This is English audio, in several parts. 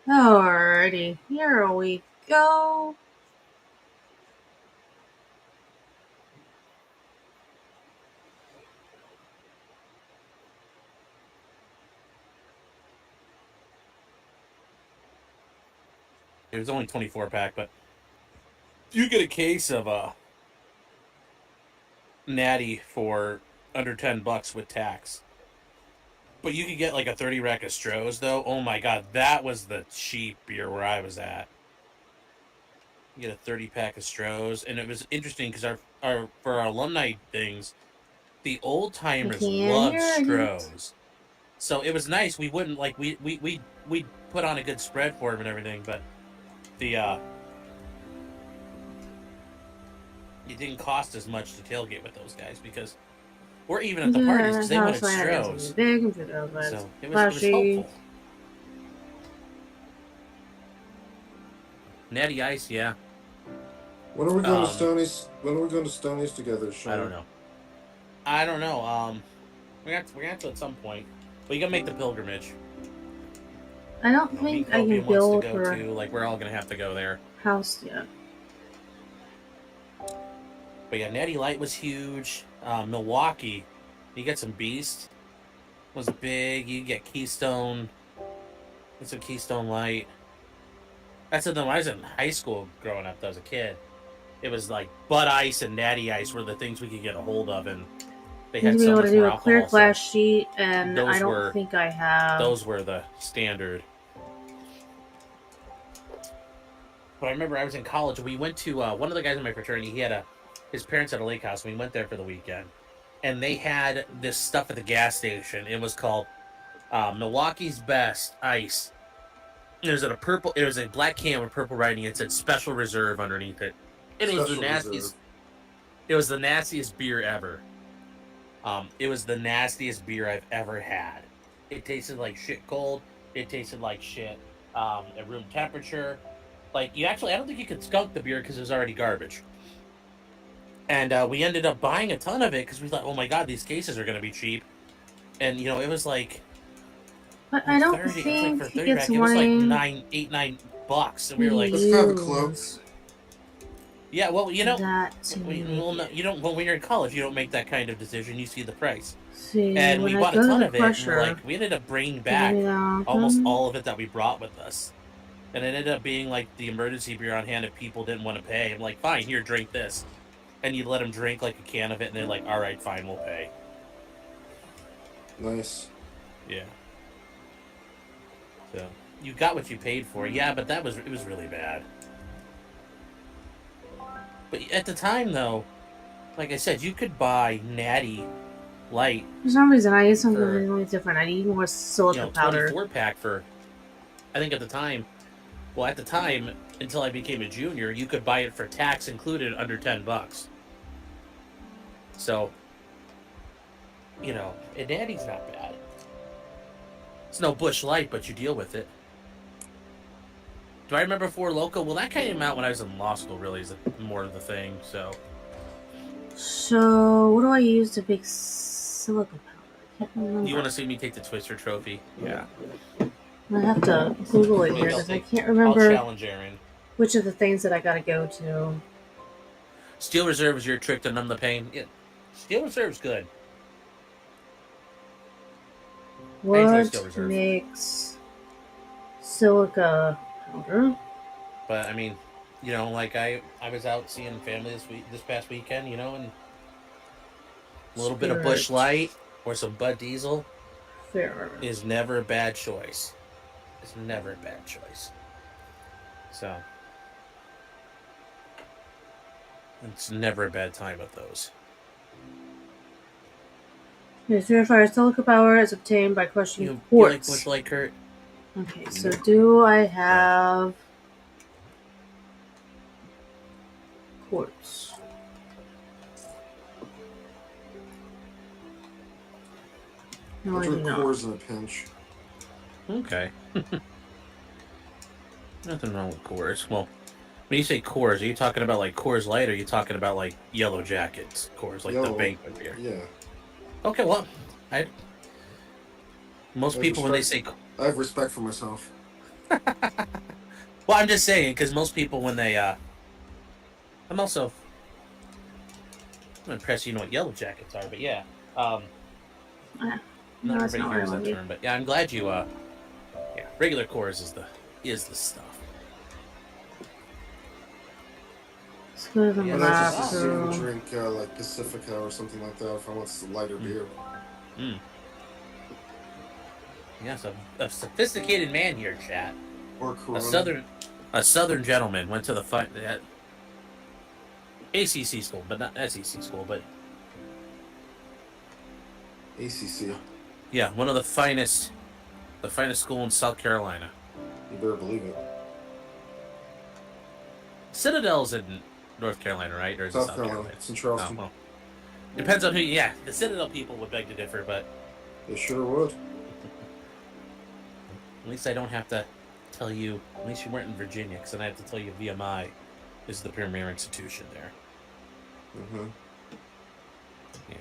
Alrighty, here we go. It was only 24 pack, but you get a case of Natty for under $10 with tax. But you could get like a 30 rack of Strohs though. Oh my god, that was the cheap beer where I was at. You get a 30 pack of Strohs, and it was interesting because our for our alumni things, the old I timers can't loved hear it. Strohs. So it was nice. We wouldn't like we put on a good spread for them and everything, but the it didn't cost as much to tailgate with those guys because or even at the parties The because they house wanted light is really Strohs. big, computer lights So it was flashy. helpful. Natty Ice, yeah. When are we going to Um, Stonies? When are we going to Stonies together, Sean? I don't know. I don't know. We're gonna have to at some point, but you gotta make the pilgrimage. I don't You know, me think I can Copium wants to build go her to. Like we're all gonna have to go there. house yet. But yeah, Natty Light was huge. Milwaukee, you get some Beast was big. You get Keystone. Get some Keystone Light. That's the when I was in high school growing up. As a kid, it was like Bud Ice and Natty Ice were the things we could get a hold of, and they Need to had be so able to much do more a clear alcohol. So class sheet, and I those don't were think I have. those were the standard. But I remember I was in college. We went to one of the guys in my fraternity. He had his parents had a lake house, and we went there for the weekend. And they had this stuff at the gas station. It was called Milwaukee's Best Ice. It was in a purple. It was a black can with purple writing. It said Special Reserve underneath it, and it was the Special Reserve. nastiest. It was the nastiest beer ever. It was the nastiest beer I've ever had. It tasted like shit cold. It tasted like shit at room temperature. Like you actually, I don't think you could skunk the beer because it was already garbage. And we ended up buying a ton of it because we thought, oh my god, these cases are going to be cheap. And you know, it was But I like don't 30. It was like think for he 30 gets rack. It was like wanting $9 and we were to like, Let's have a cloak. use yeah, well, you know, that to we, make well, no, it. you don't. When you're in college, you don't make that kind of decision. You see the price, See, and we when I bought a go to ton the of it, and crusher, we ended up bringing give me back almost that. all of it that we brought with us, and it ended up being like the emergency beer on hand if people didn't want to pay. I'm like, fine, here, drink this, and you let them drink like a can of it, and they're like, all right, fine, we'll pay. Nice. Yeah, so you got what you paid for. Yeah, but it was really bad. But at the time, though, like I said, you could buy Natty Light For some reason, I need something for really different. I need more silica powder. 24 pack for I think at the time. Well, at the time until I became a junior, you could buy it for tax included under $10. So you know, and Natty's not bad. It's no Bush Light, but you deal with it. Do I remember Four Loco? Well, that came out when I was in law school. Really, is more of the thing. So So, what do I use to make silica powder? I can't remember. you want to see me take the Twister trophy? Yeah. I have to Google it Maybe here I'll because I take. can't I'll remember challenge Aaron. which of the things that I gotta go to. Steel Reserve is your trick to numb the pain. Yeah. Steel Reserve's good. What makes silica powder? But I mean, you know, like I was out seeing family this past weekend, you know, and a little bit of Bush Light or some Bud Diesel Fair. is never a bad choice. It's never a bad choice. So it's never a bad time with those. Yes, verified silica powder is obtained by crushing You like quartz. Bush Light, Kurt? Okay, so do I have quartz? No, I'll I do drink not. Coors in a pinch. Okay. Nothing wrong with Coors. Well, when you say Coors, are you talking about like Coors Light, or are you talking about like Yellow Jackets Coors, like Yellow. the banquet beer? Yeah. Okay, well, most people when they say I have respect for myself. Well, I'm just saying because most people when they I'm impressed you know what yellow jackets are, but yeah. Yeah. Not No, it's everybody not hears that really. term, but yeah, I'm glad you yeah, regular cores is the stuff. Let's go to the Yeah, But I just that's- assume bathroom. drink like Pacifica or something like that if I want some lighter beer. Mm. Yes, a sophisticated man here, chat. Or A Corona. southern gentleman went to the ACC school, but not SEC school, but ACC. yeah, one of the finest school in South Carolina. You better believe it. Citadel's in North Carolina, right? Or is it South Carolina. It's in Charleston. Oh, well. Depends on who. Yeah, the Citadel people would beg to differ, but They sure would. at least I don't have to tell you. At least you weren't in Virginia, because then I have to tell you VMI is the premier institution there. Mm-hmm. Yeah.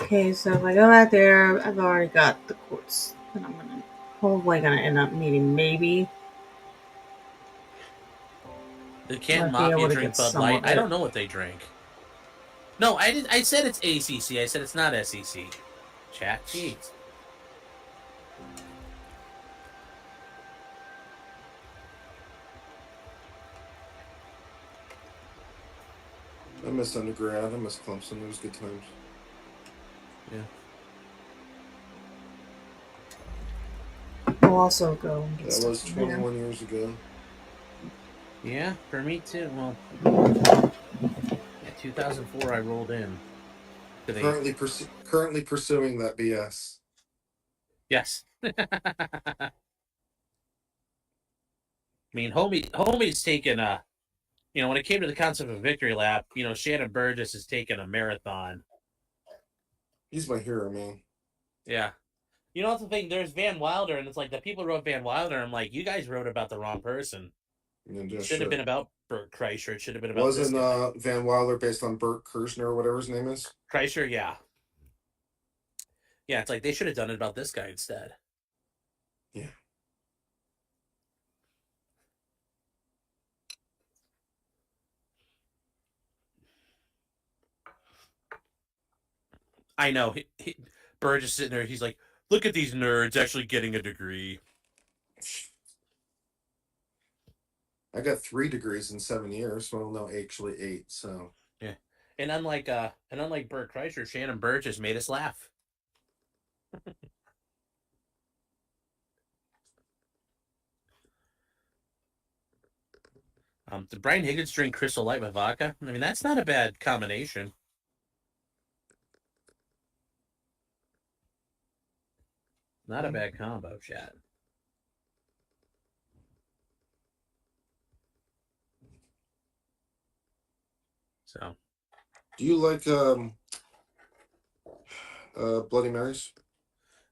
Okay, so if I go out there, I've already got the quartz that I'm probably gonna end up needing. Maybe The Canton might be able Mafia to drink get Bud some Light. of I it. don't know what they drink. No, I didn't. I said it's ACC. I said it's not SEC. Chat. Jeez. I miss undergrad. I miss Clemson. It was good times. Yeah. I'll also go and get That stuff was from there. 21 years ago. Yeah, for me too. Well, yeah, 2004 I rolled in. To the Currently pursuing that BS. yes. I mean, homie's taken a. You know, when it came to the concept of victory lap, you know, Shannon Burgess has taken a marathon. He's my hero, man. Yeah. You know, that's the thing. There's Van Wilder, and it's like the people who wrote Van Wilder. I'm like, you guys wrote about the wrong person. It should have been about Bert Kreischer. It should have been about Wasn't this guy. Van Wilder based on Bert Kirshner or whatever his name is? Kreischer, yeah. Yeah, it's like they should have done it about this guy instead. Yeah. I know. Burgess sitting there. He's like, look at these nerds actually getting a degree. I got 3 degrees in 7 years. Well, no, actually 8. So yeah, and unlike Bert Kreischer, Shannon Burgess made us laugh. Did Brian Higgins drink Crystal Light with vodka? I mean, that's not a bad combination. Not a bad combo, chat. So, do you like Bloody Marys?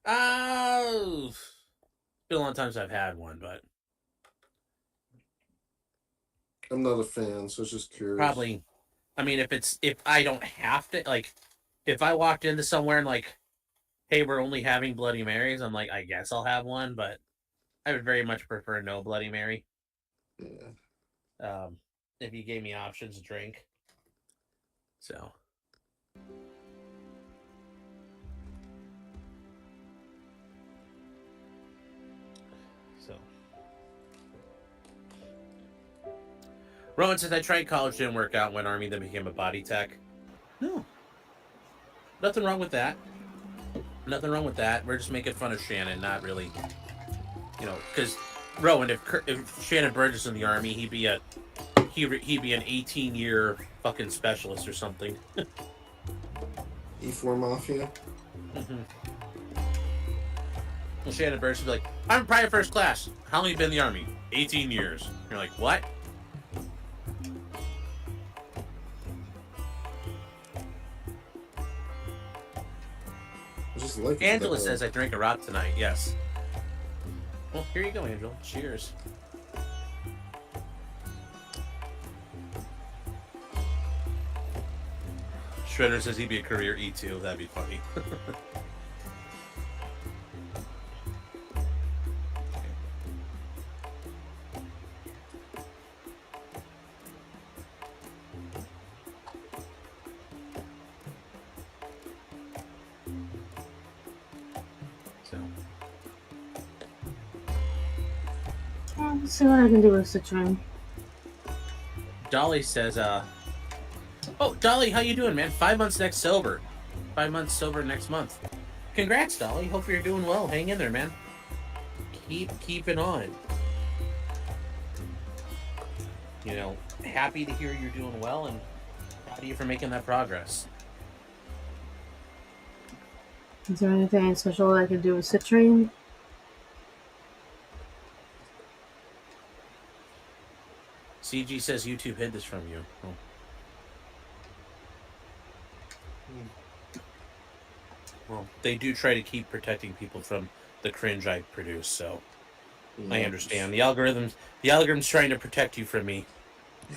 it's been a long time since I've had one, but I'm not a fan, so I was just curious. probably. I mean, if I don't have to, like, if I walked into somewhere and like, hey, we're only having Bloody Marys, I'm like, I guess I'll have one, but I would very much prefer no Bloody Mary. Yeah. If you gave me options to drink. So. Rowan says, I tried college, didn't work out, went Army, then became a body tech. No. Nothing wrong with that. Nothing wrong with that. We're just making fun of Shannon, not really. You know, because Rowan, if Shannon Burgess in the Army, he'd be an 18-year fucking specialist or something. E4 Mafia? Mm-hmm. Well, Shannon Burgess would be like, I'm private first class. How long have you been in the Army? 18 years. You're like, what? Just like Angela says I drank a rock tonight. Yes. Well, here you go, Angela. Cheers. Shredder says he'd be a career E2. That'd be funny. So, Let's see what I can do with Citroen. Dolly says, oh, Dolly, how you doing, man? 5 months next sober. 5 months sober next month. Congrats, Dolly. Hope you're doing well. Hang in there, man. Keep keeping on. You know, happy to hear you're doing well, and proud of you for making that progress. Is there anything special I can do with Citroen? CG says YouTube hid this from you. Oh. Well, they do try to keep protecting people from the cringe I produce, so Yeah. I understand. The algorithm's trying to protect you from me. Yeah.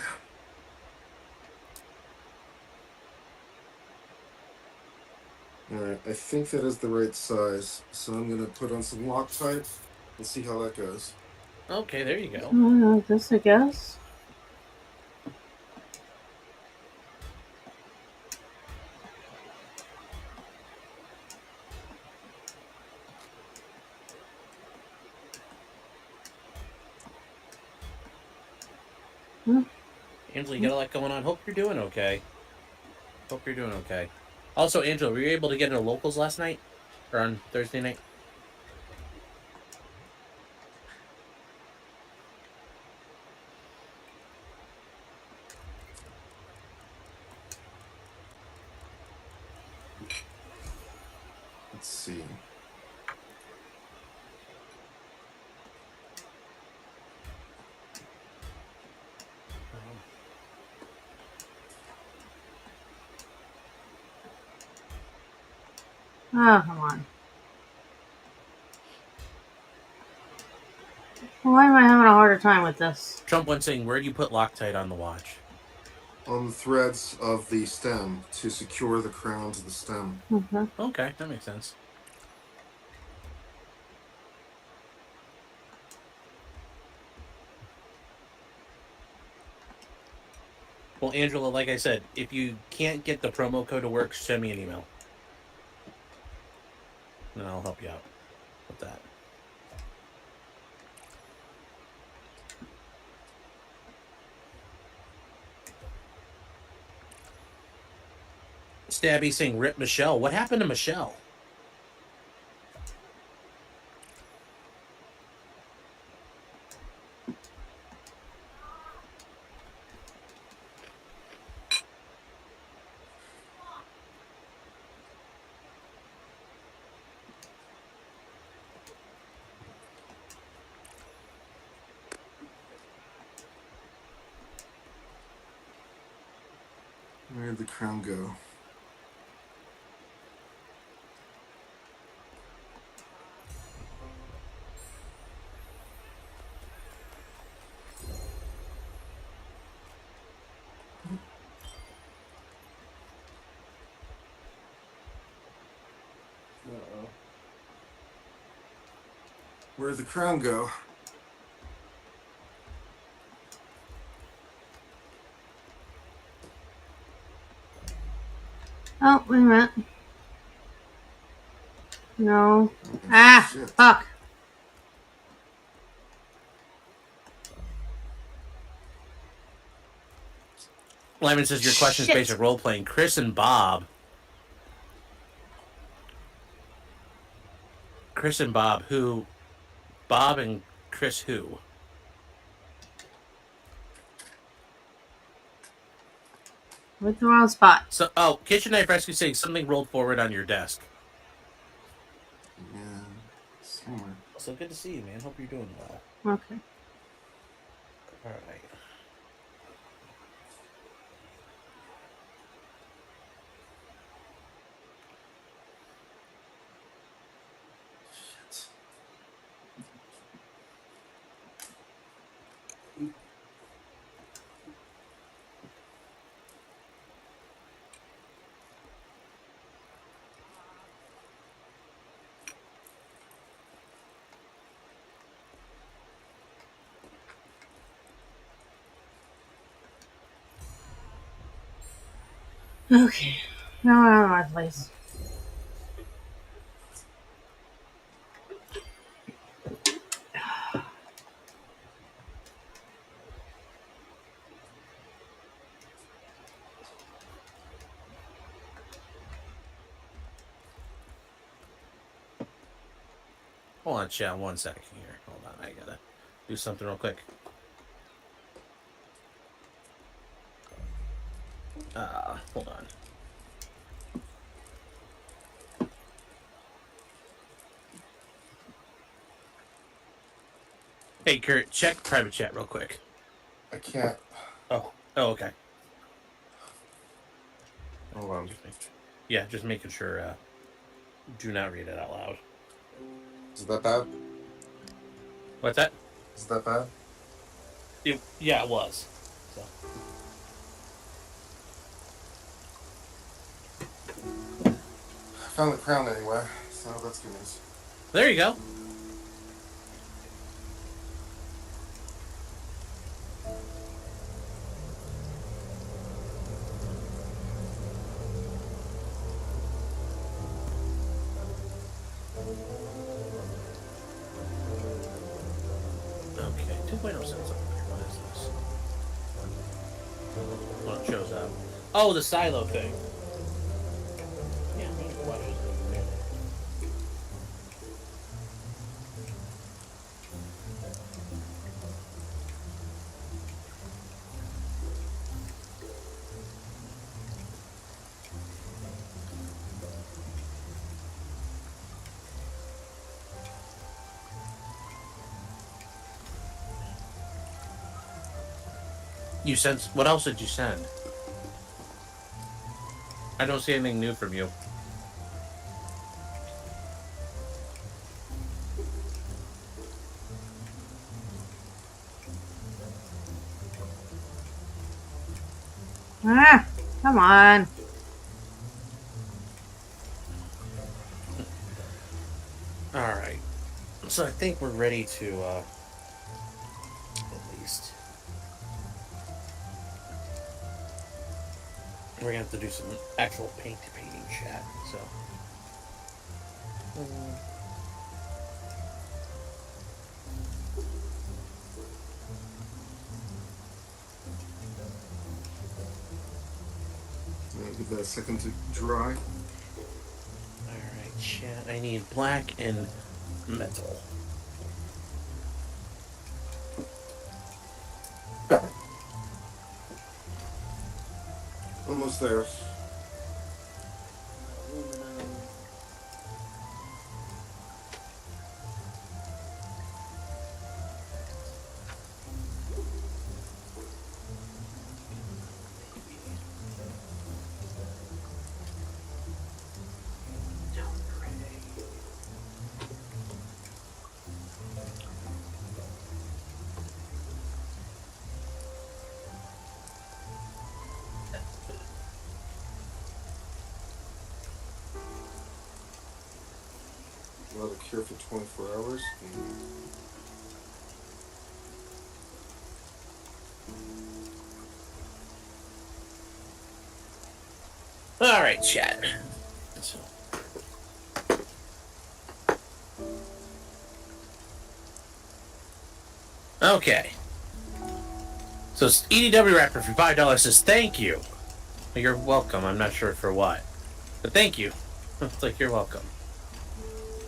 Alright, I think that is the right size, so I'm gonna put on some Loctite and see how that goes. Okay, there you go. This, I guess. Angela, you got a lot going on. Hope you're doing okay. Hope you're doing okay. Also, Angela, were you able to get into locals last night? Or on Thursday night? Let's see. Oh, come on. Why am I having a harder time with this? Trump went saying, where do you put Loctite on the watch? On the threads of the stem to secure the crown to the stem. Okay. Okay, that makes sense. Well, Angela, like I said, if you can't get the promo code to work, send me an email. And I'll help you out with that. Stabby saying, rip Michelle. What happened to Michelle? Where did the crown go? Uh-oh. Where'd the crown go? Oh, wait a minute. No. Oh, shit. Fuck. Lyman says, your question is Shit. basic role playing. Chris and Bob. Chris and Bob, who? Bob and Chris, who? With the wrong spot. So, oh, Kitchen Knife Rescue saying something rolled forward on your desk. Yeah, somewhere. So good to see you, man. Hope you're doing well. Okay. All right. Shit. Okay. Now we're on my place. Hold on, chat. 1 second here. Hold on. I gotta do something real quick. Hold on. Hey, Kurt, check private chat real quick. I can't. Oh, okay. Hold on. Yeah, just making sure. Do not read it out loud. Is that bad? What's that? Is that bad? Yeah, it was. So. I found the crown anyway, so that's good news. There you go. Okay, 2.0 sounds up there. What is this? Well, it shows up. Oh, the silo thing. Yeah, maybe questions. You sent. What else did you send? I don't see anything new from you. Ah, come on. All right. So I think we're ready to, at least. We're gonna have to do some actual painting chat. So. Give that a second to dry. Alright, chat. I need black and metal. Almost there. Aluminum. Let it cure for 24 hours. Alright, chat. So. Okay. So EDW Rapper for $5 says thank you. You're welcome. I'm not sure for what. But thank you. It's like you're welcome.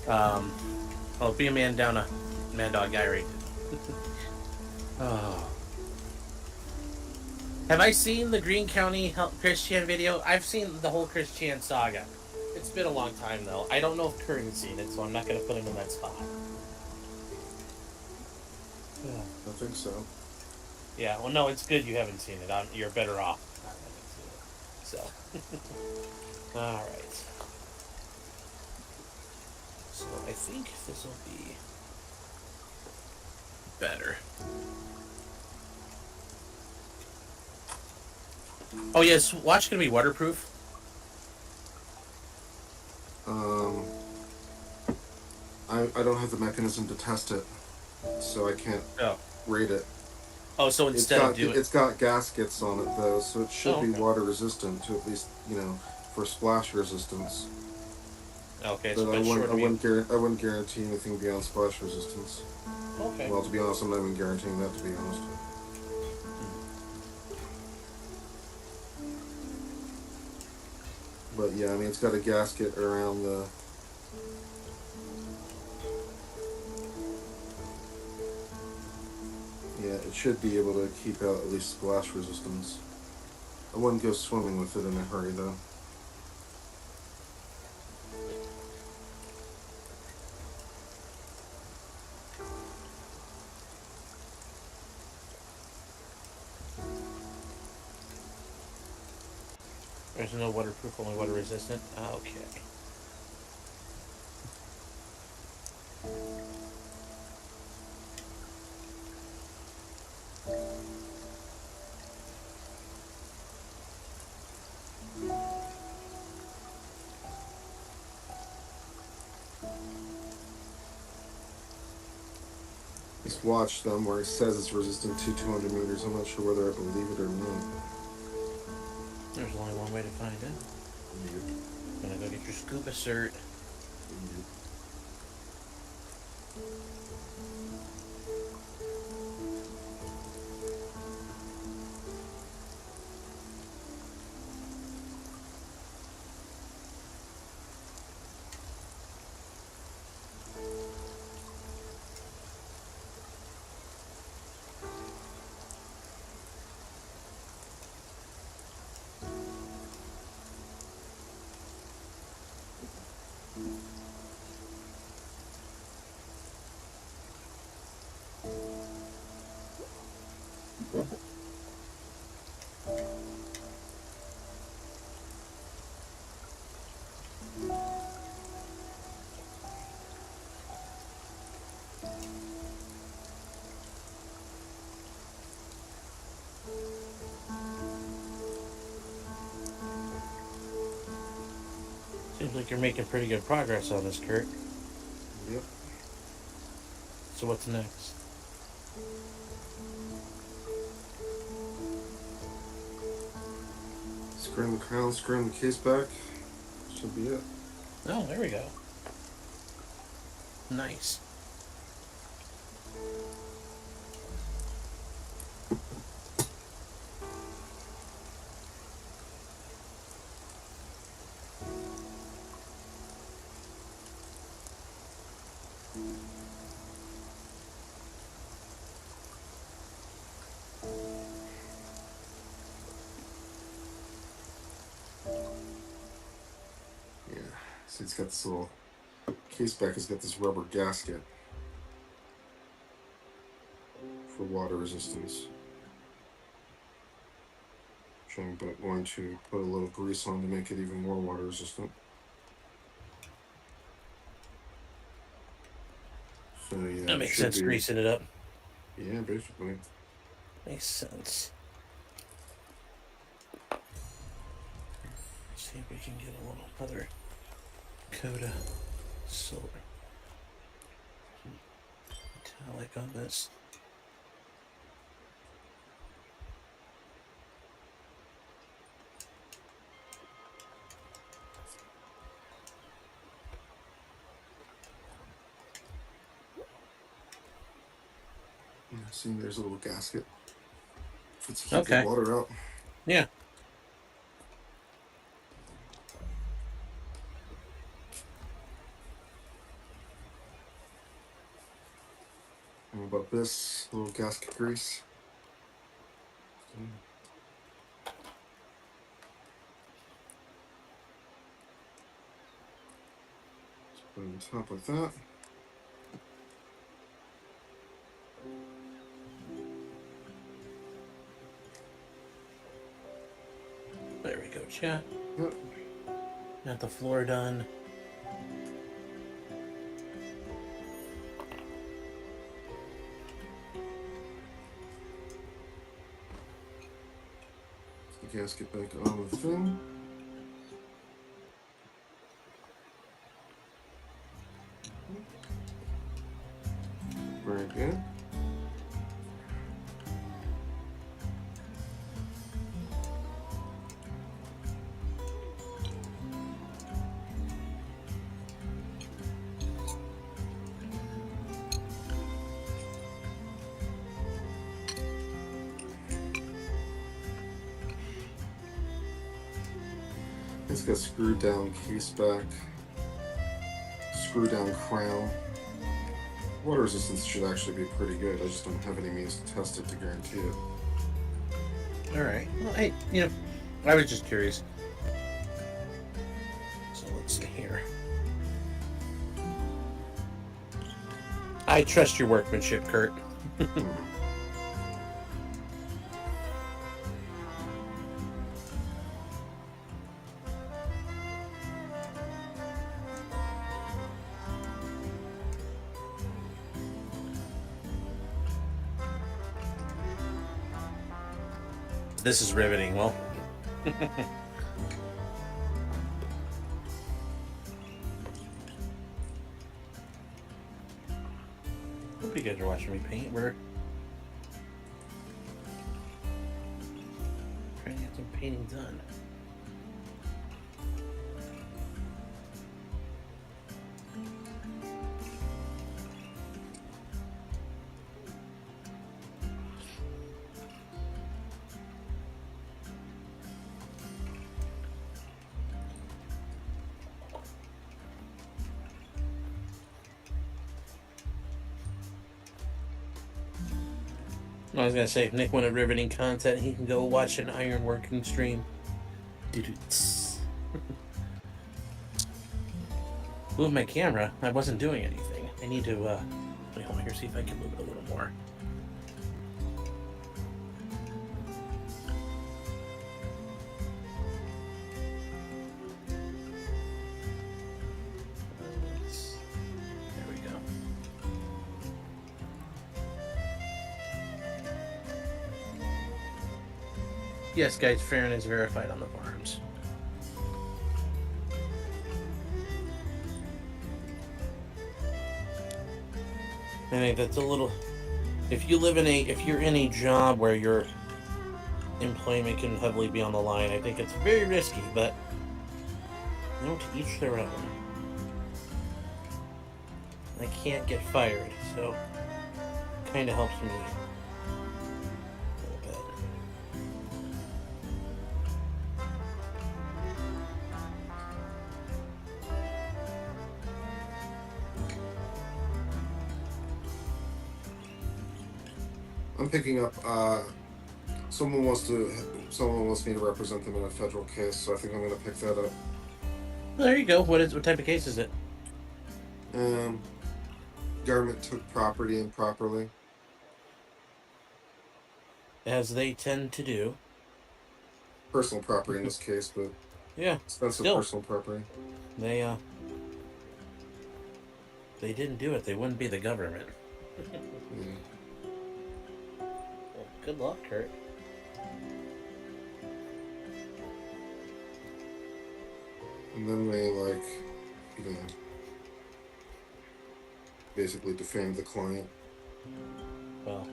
I'll be a man down a Mad Dog guy rated. Oh. Have I seen the Green County Chris Chan video? I've seen the whole Chris Chan saga. It's been a long time though. I don't know if Kurt has seen it, so I'm not gonna put him in that spot. I think so. Yeah, well, no, it's good you haven't seen it. You're better off not having seen it. So, all right. So I think this will be better. Oh yes, watch gonna be waterproof. I don't have the mechanism to test it, so I can't rate it. Oh, so instead of doing, it's got gaskets on it though, so it should oh, be okay. water resistant to at least for splash resistance. Okay, But so but short of you. I wouldn't guarantee anything beyond splash resistance. Okay. Well, to be honest, I'm not even guaranteeing that. To be honest. Hmm. But yeah, I mean, it's got a gasket around the. Yeah, it should be able to keep out at least splash resistance. I wouldn't go swimming with it in a hurry though. There's no waterproof, only water resistant. Okay. Just watch them where it says it's resistant to 200 meters. I'm not sure whether I believe it or not. There's only one way to find it. Yep. Gonna go get your scuba cert. Yep. Seems like you're making pretty good progress on this, Kurt. Yep. So what's next? Screw the crown, screw the case back. Should be it. Oh, there we go. Nice. Yeah. See, it's got this little case back. Has got this rubber gasket for water resistance. Which I'm going to put a little grease on to make it even more water resistant. So yeah, That it makes should sense, be. greasing it up. Yeah, basically. Makes sense. Let's see if we can get a little other coat of silver. Metallic on this. Yeah, see, there's a little gasket. Let's keep the Okay. water out. Yeah. And about this little gasket grease. Put it on top like that. There we go, chat. Yep. Got the floor done. The gasket back on the thing. Very good. It's got screwed down case back, screw down crown. Water resistance should actually be pretty good. I just don't have any means to test it to guarantee it. All right. Well, I was just curious. So let's see here. I trust your workmanship, Kurt. This is riveting. Well, hope you guys are watching me paint. We're trying to get some painting done. I was gonna say, if Nick wanted riveting content, he can go watch an ironworking stream. Move my camera. I wasn't doing anything. I need to. Let me hold here. See if I can move it a little more. There we go. Yes, guys, Farron is verified on the farms. I think that's a little. If you're in a job where your employment can heavily be on the line, I think it's very risky. But to each their own. I can't get fired, so kind of helps me. I'm picking up. Someone wants me to represent them in a federal case, so I think I'm going to pick that up. Well, there you go. What type of case is it? Government took property improperly, as they tend to do. Personal property in this case, but yeah, expensive personal property. They didn't do it. They wouldn't be the government. Well, good luck, Kurt. And then they basically defame the client. Well,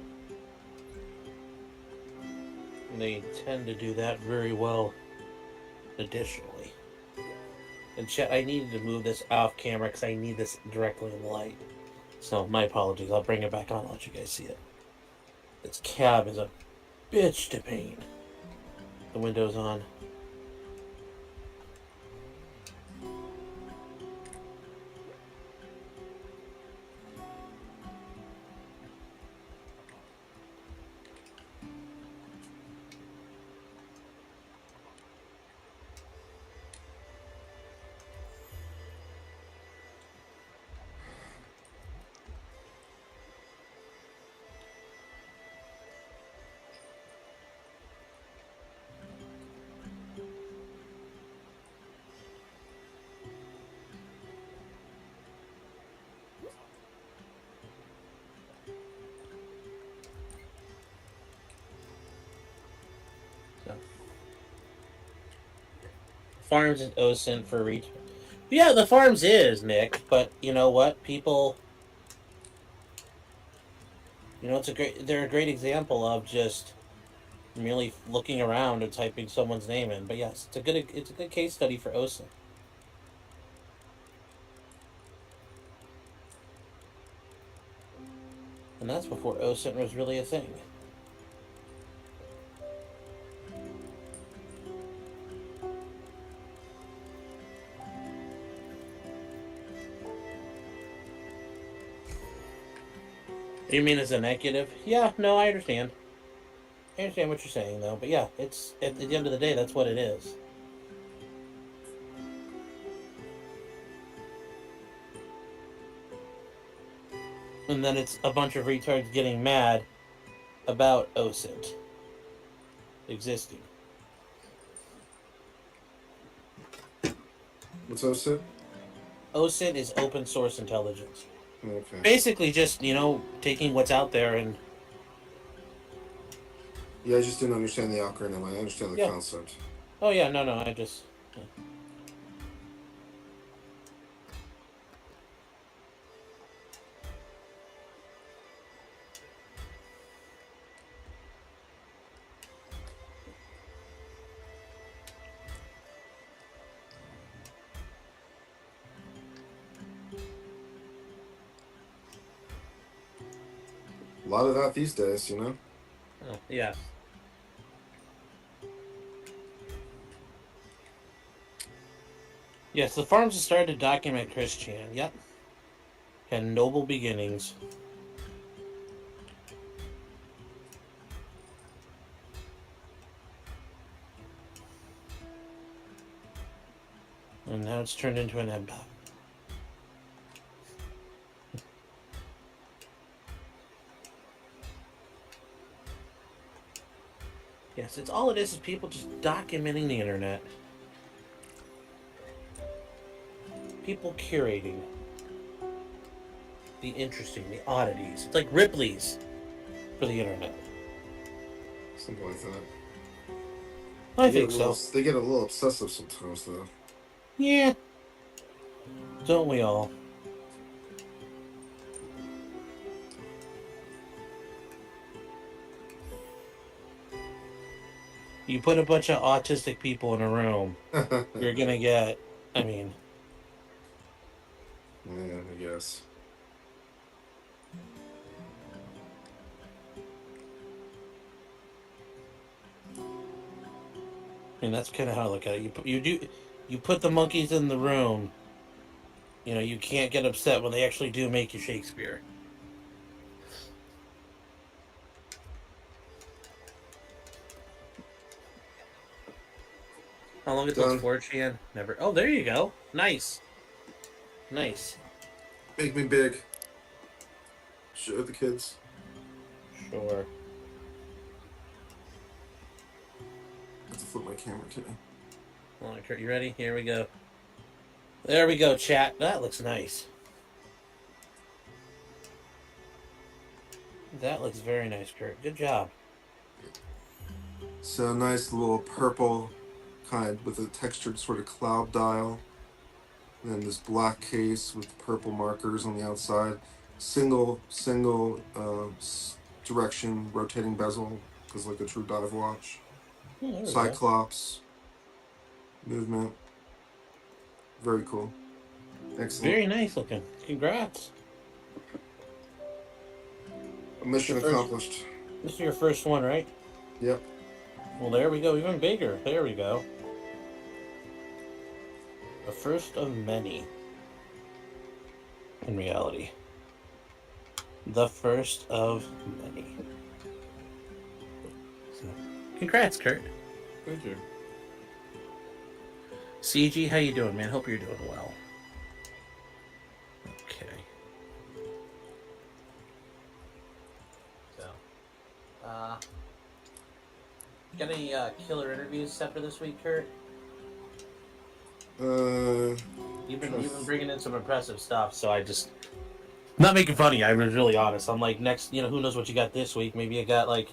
they tend to do that very well. Additionally, and Chet, I needed to move this off camera because I need this directly in the light. So my apologies. I'll bring it back on. I'll let you guys see it. This cab is a bitch to paint. The window's on. Farms and OSINT for reach. Yeah, the farms is, Nick, but you know what? People, they're a great example of just merely looking around and typing someone's name in. But yes, it's a good case study for OSINT. And that's before OSINT was really a thing. You mean as a negative? Yeah, no, I understand. I understand what you're saying, though. But yeah, it's at the end of the day, that's what it is. And then it's a bunch of retards getting mad about OSINT existing. What's OSINT? OSINT is open source intelligence. Okay. Basically, just taking what's out there and Yeah, I just didn't understand the acronym. I understand the yeah. concept. Oh yeah, no, I just yeah. A lot of that these days, you know? Oh, yeah. Yes, the farms have started to document Chris Chan. Yep. And noble beginnings. And now it's turned into an empire. Yes, it's all it is people just documenting the internet. People curating the interesting, the oddities. It's like Ripley's for the internet. Something like that. I think so. They get a little obsessive sometimes, though. Yeah. Don't we all? You put a bunch of autistic people in a room, you're gonna get, I mean... Yeah, I guess. I mean, that's kind of how I look at it. You put the monkeys in the room. You can't get upset when they actually do make you Shakespeare. How long until it's 4chan? Never. Oh, there you go. Nice. Nice. Make me big. Show the kids. Sure. I have to flip my camera today. Hold on, Kurt. You ready? Here we go. There we go, chat. That looks nice. That looks very nice, Kurt. Good job. So nice little purple kind with a textured sort of cloud dial. And then this black case with purple markers on the outside. Single direction rotating bezel, because like a true dive watch. Oh, Cyclops movement. Very cool. Excellent. Very nice looking. Congrats. Mission accomplished. This is your first one, right? Yep. Well, there we go. Even bigger. There we go. The first of many. In reality. The first of many. So, congrats, Kurt. Thank you. CG, how you doing, man? Hope you're doing well. Okay. So, got any killer interviews set for this week, Kurt? You've been bringing in some impressive stuff, so I just... Not making fun of you, I was really honest. I'm like, next, who knows what you got this week? Maybe you got, like,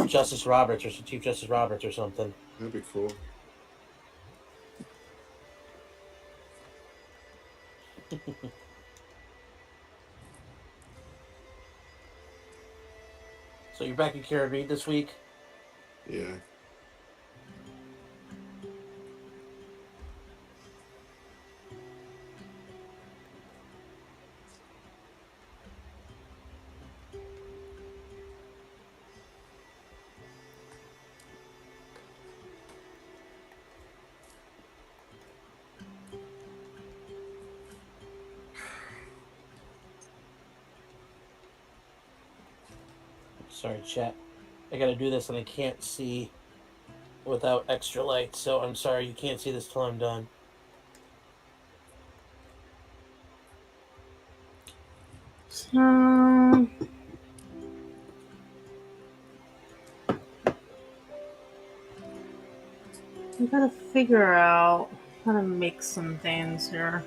Justice Roberts or Chief Justice Roberts or something. That'd be cool. So you're back in Caribbean this week? Yeah. Sorry, chat. I gotta do this and I can't see without extra light, so I'm sorry you can't see this till I'm done. So we gotta figure out how to make some things here.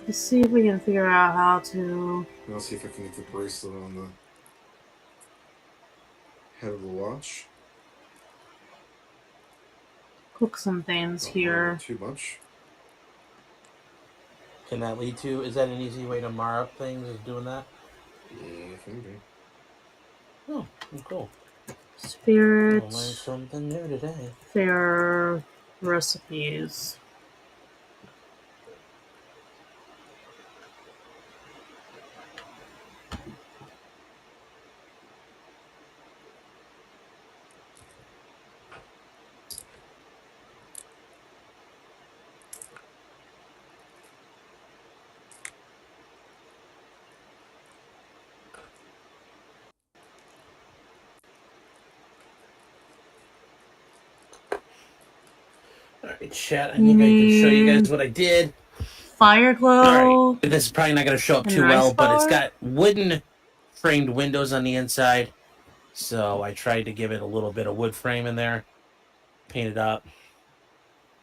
Let's see if we can figure out how to. I'll see if I can get the bracelet on the head of the watch. Cook some things Not here. too much. Can that lead to? Is that an easy way to mar up things? Is doing that? Yeah, can be. Oh, cool. Spirit. I'll learn something new today. Fair recipes. Alright, chat. I think I can show you guys what I did. Fire glow. Alright, this is probably not going to show up And too rice well, but it's flour? got wooden framed windows on the inside. So I tried to give it a little bit of wood frame in there. Paint it up.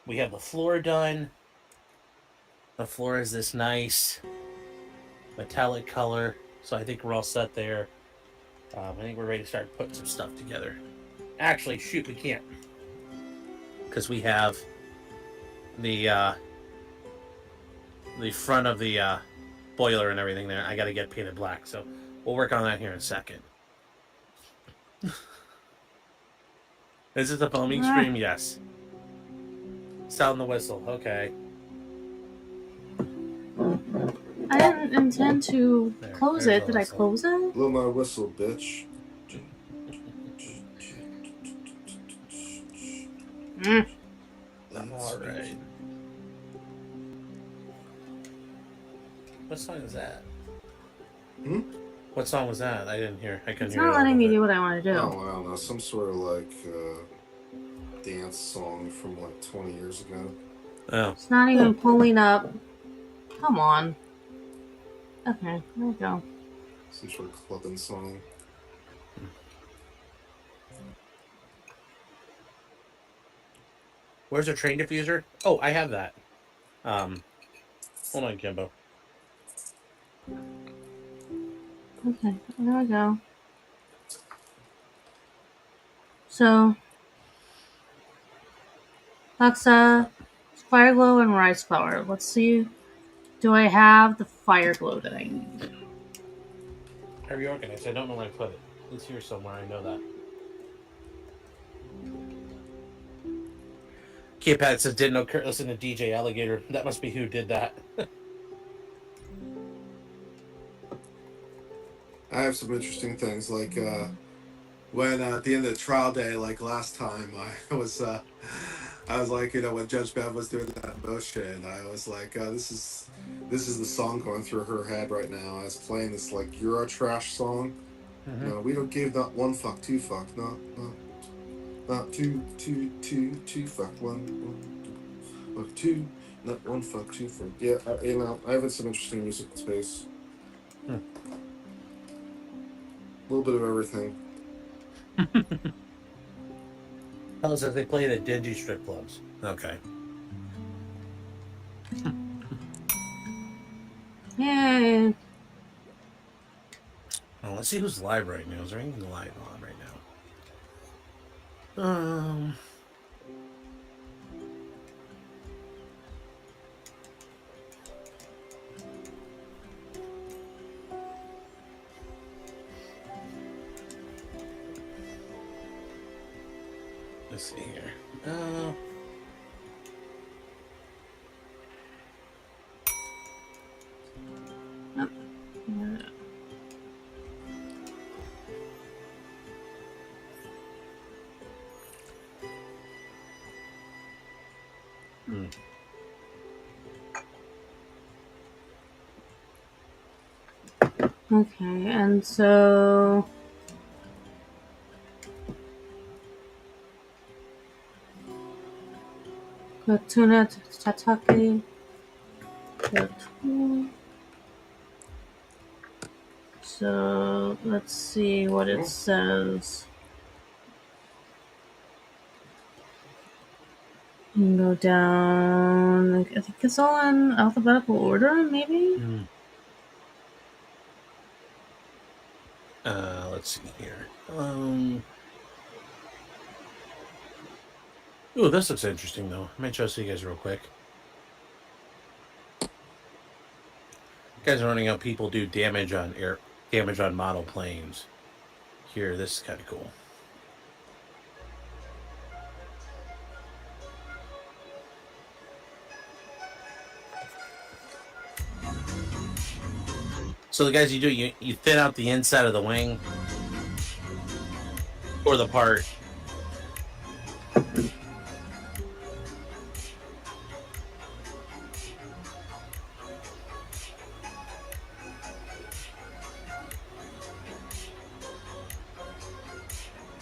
We have the floor done. The floor is this nice metallic color. So I think we're all set there. I think we're ready to start putting some stuff together. Actually, shoot, we can't. Because we have the front of the boiler and everything there. I got to get painted black. So we'll work on that here in a second. Is this a foaming stream? Yes. Sound the whistle. Okay. I didn't intend to close it. Did I whistle. close it? Blow my whistle, bitch. All right. What song is that? Hmm? What song was that? I didn't hear. I couldn't It's hear. not letting me do what I want to do. Oh, I don't know. Some sort of like dance song from like 20 years ago. Oh. It's not even pulling up. Come on. Okay, there we go. Some sort of clubbing song. Where's the train diffuser? Oh, I have that. Hold on, Kimbo. Okay, there we go. So, Alexa, fire glow and rice flour. Let's see. Do I have the fire glow that I need? I reorganized. I don't know where I put it. It's here somewhere. I know that. Keypad says didn't know Kurt listened to DJ Alligator. That must be who did that. I have some interesting things like when at the end of the trial day, like last time, I was like, you know, when Judge Bev was doing that motion, I was like, this is the song going through her head right now. I was playing this like Eurotrash song. Mm-hmm. No, we don't give not one fuck, two fuck, not two fuck, one two, not one fuck, two fuck. Yeah, you know, I have some interesting music space. A little bit of everything. Tell us if they play it at dingy strip clubs. Okay. Yay! Well, let's see who's live right now. Is there anything live on right now? Let's see here. Okay, and so The tuna tataki. The tuna. So let's see what it says. You can go down. I think it's all in alphabetical order, maybe? Let's see here. Ooh, this looks interesting though. I might show you guys real quick. You guys are learning how people do damage on model planes. Here, this is kind of cool. So the guys you thin out the inside of the wing or the part.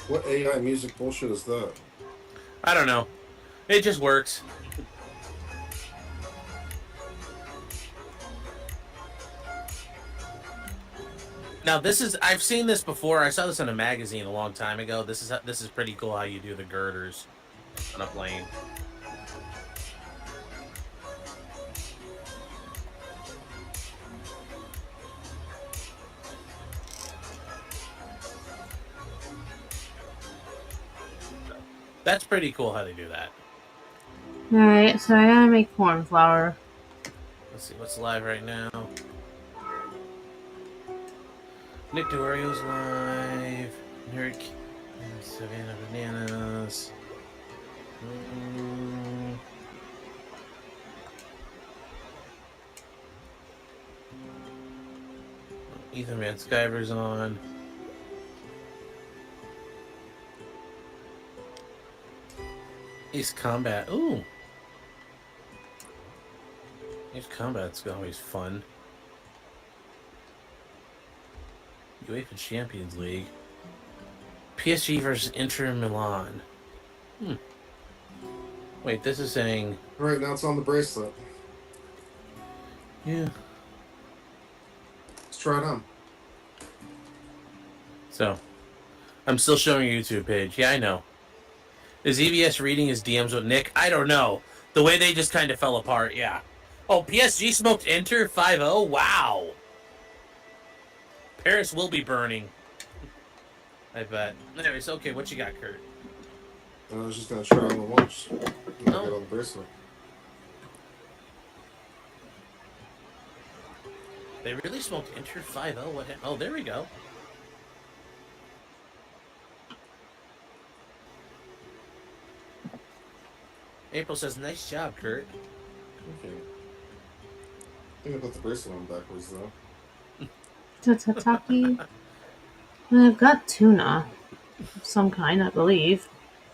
What AI music bullshit is that? I don't know. It just works. Now I've seen this before. I saw this in a magazine a long time ago. This is pretty cool how you do the girders on a plane. That's pretty cool how they do that. Alright, so I gotta make corn flour. Let's see what's live right now. Nick DeOrio's live. Nerd Savannah Bananas. Ethan Van Sciver's on. Ace Combat. Ooh. Ace Combat's always fun. UEFA Champions League. PSG versus Inter Milan. Wait, this is saying... Right now it's on the bracelet. Yeah. Let's try it on. So, I'm still showing your YouTube page. Yeah, I know. Is EVS reading his DMs with Nick? I don't know. The way they just kind of fell apart, yeah. Oh, PSG smoked Inter 5-0? Wow. Paris will be burning. I bet. Anyways, okay, what you got, Kurt? And I was just going to try on the watch. And get on the bracelet. They really smoked Inter 5-0? What? Oh, there we go. April says, nice job, Kurt. Okay. I think I put the bracelet on backwards, though. Tataki. I've got tuna of some kind, I believe.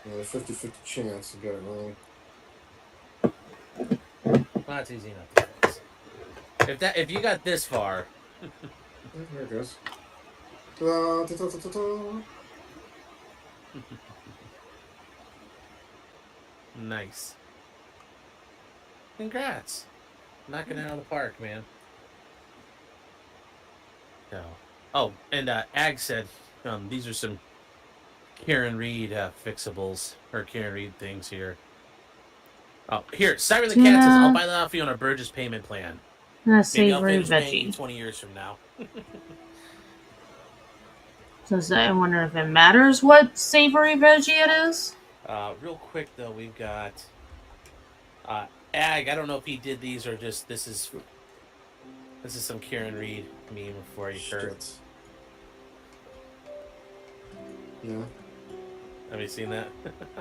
Yeah, 50-50 chance to get it wrong. Well, that's easy enough. If you got this far. There it goes. Da, da, da, da, da, da. Nice. Congrats. Knocking it out of the park, man. No. Oh, and Ag said these are some Karen Reed fixables, or Karen Reed things here. Oh, here, Siren the Cat says, I'll buy that off you on a Burgess payment plan. Maybe I'll finish paying you 20 years from now. So I wonder if it matters what savory veggie it is? Real quick, though, we've got Ag. I don't know if he did these or just this is some Karen Reed meme for you, Kurt. Yeah. Have you seen that?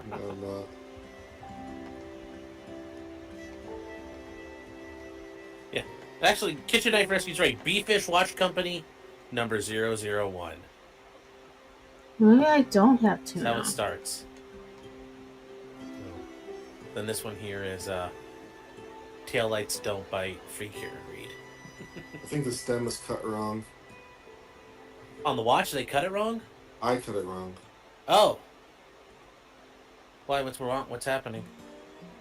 No, I'm not. Yeah. Actually, Kitchen Knife Rescue's right. Beefish Watch Company, number 001. Maybe I don't have tuna. That's how it starts. Then this one here is Taillights Don't Bite, free Karen Reed. I think the stem is cut wrong. On the watch, they cut it wrong? I cut it wrong. Oh. Why? What's wrong? What's happening?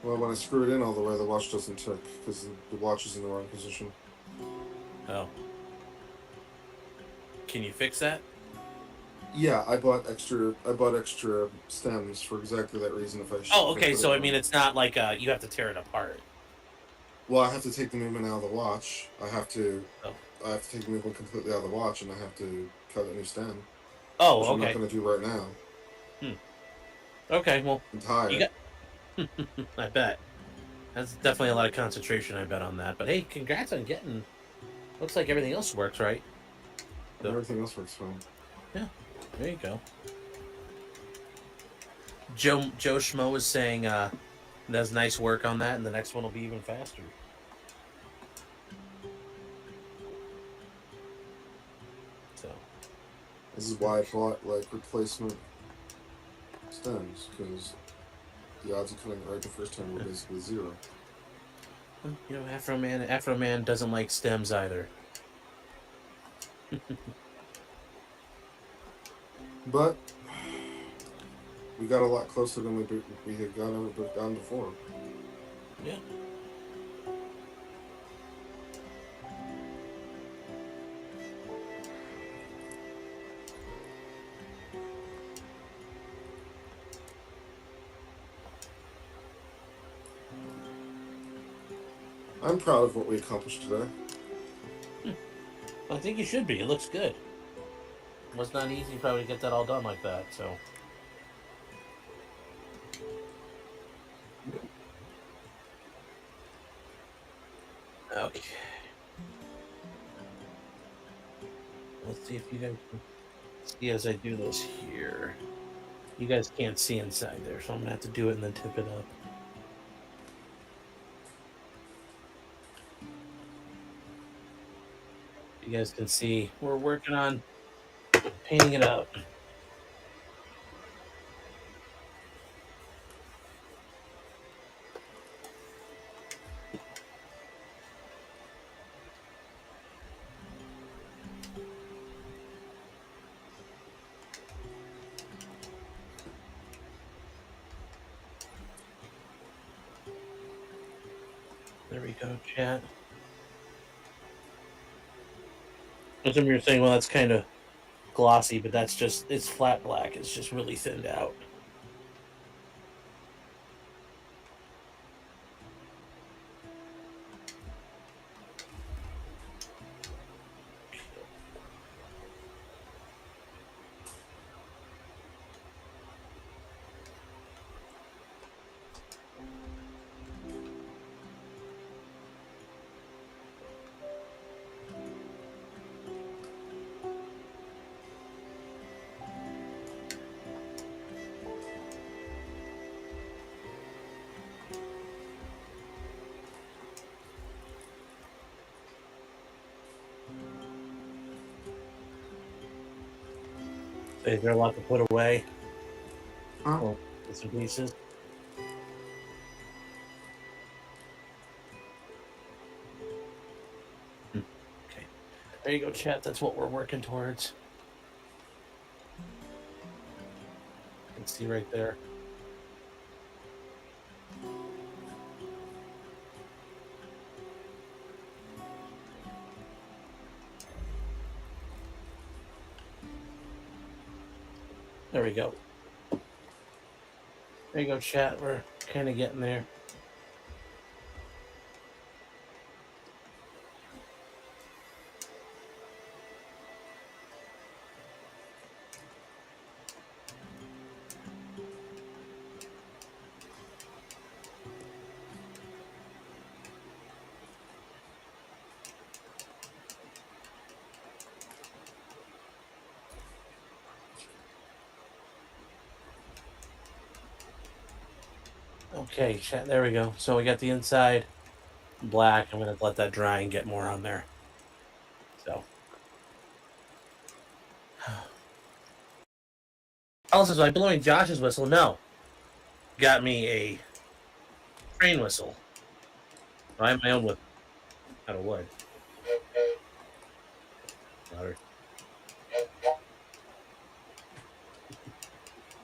Well, when I screw it in all the way, the watch doesn't tick because the watch is in the wrong position. Oh. Can you fix that? Yeah, I bought extra stems for exactly that reason. If Oh, if I okay. put So it I on. mean, it's not like you have to tear it apart. Well, I have to take the movement out of the watch. Oh. I have to take the movement completely out of the watch, and I have to cut a new stem, Oh, which I'm not okay. going to do right now. Okay. Well, I'm you tired. got. I bet that's definitely a lot of concentration. I bet on that. But hey, congrats on getting. Looks like everything else works right. And So everything else works fine. yeah, there you go. Joe Schmo was saying does nice work on that, and the next one will be even faster. So This is why I bought like replacement stems because the odds of cutting it right the first time were basically zero. you know, Afro Man doesn't like stems either. But we got a lot closer than we had gotten before. Yeah. I'm proud of what we accomplished today. I think you should be. It looks good. It was not easy probably to get that all done like that. So okay. Let's see if you guys can see as I do this here. You guys can't see inside there, so I'm gonna have to do it and then tip it up. You guys can see we're working on painting it up. There we go, chat. Some of you are saying, well, that's kind of glossy, but that's just, it's flat black. It's just really thinned out. So is there a lot to put away? Huh? Oh, bits and pieces. Okay. There you go, chat. That's what we're working towards. You can see right there. There we go. There you go, chat. We're kind of getting there. Okay, chat. There we go. So we got the inside black. I'm going to let that dry and get more on there. So. Also, so I blowing Josh's whistle. No. Got me a train whistle. I have my own whistle out of wood. Louder.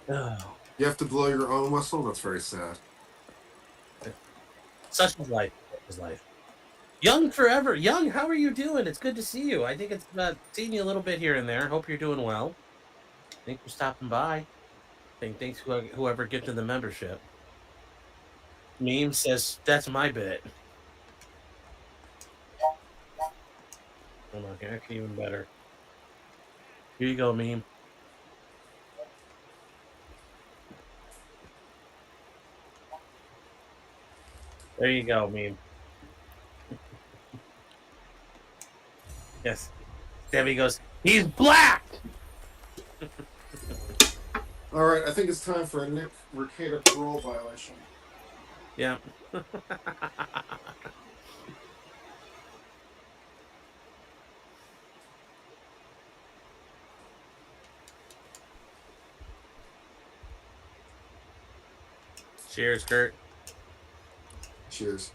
Oh. You have to blow your own whistle? That's very sad. Such is life. Such is life. Young forever. Young, how are you doing? It's good to see you. I think it's seen you a little bit here and there. Hope you're doing well. Thanks for stopping by. Thanks whoever gifted the membership. Meme says that's my bit. Hold on, actually even better. Here you go, meme. There you go, meme. Yes. Debbie goes, he's black! All right, I think it's time for a Nick Rekieta parole violation. Yeah. Cheers, Kurt. Cheers.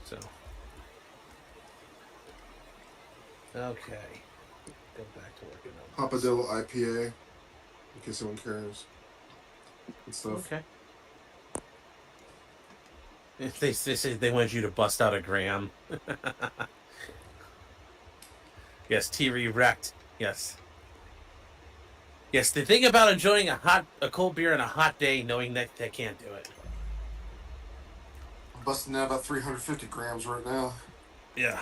So. Okay. Go back to working on this. Papadillo IPA, in case anyone cares. Good stuff. Okay. If they say they want you to bust out a gram. Yes, T-Re wrecked. Yes. Yes, the thing about enjoying a cold beer on a hot day, knowing that they can't do it. I'm busting out about 350 grams right now. Yeah.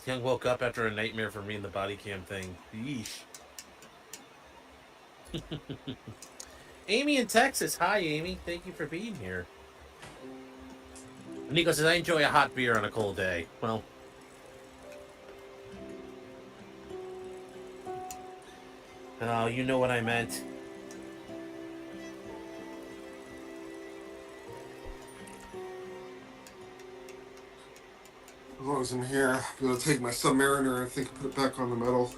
Young woke up after a nightmare from reading the body cam thing. Yeesh. Amy in Texas. Hi, Amy. Thank you for being here. Nico says, I enjoy a hot beer on a cold day. Well, oh, you know what I meant. As long as I'm here, I'm going to take my Submariner, I think, and put it back on the metal.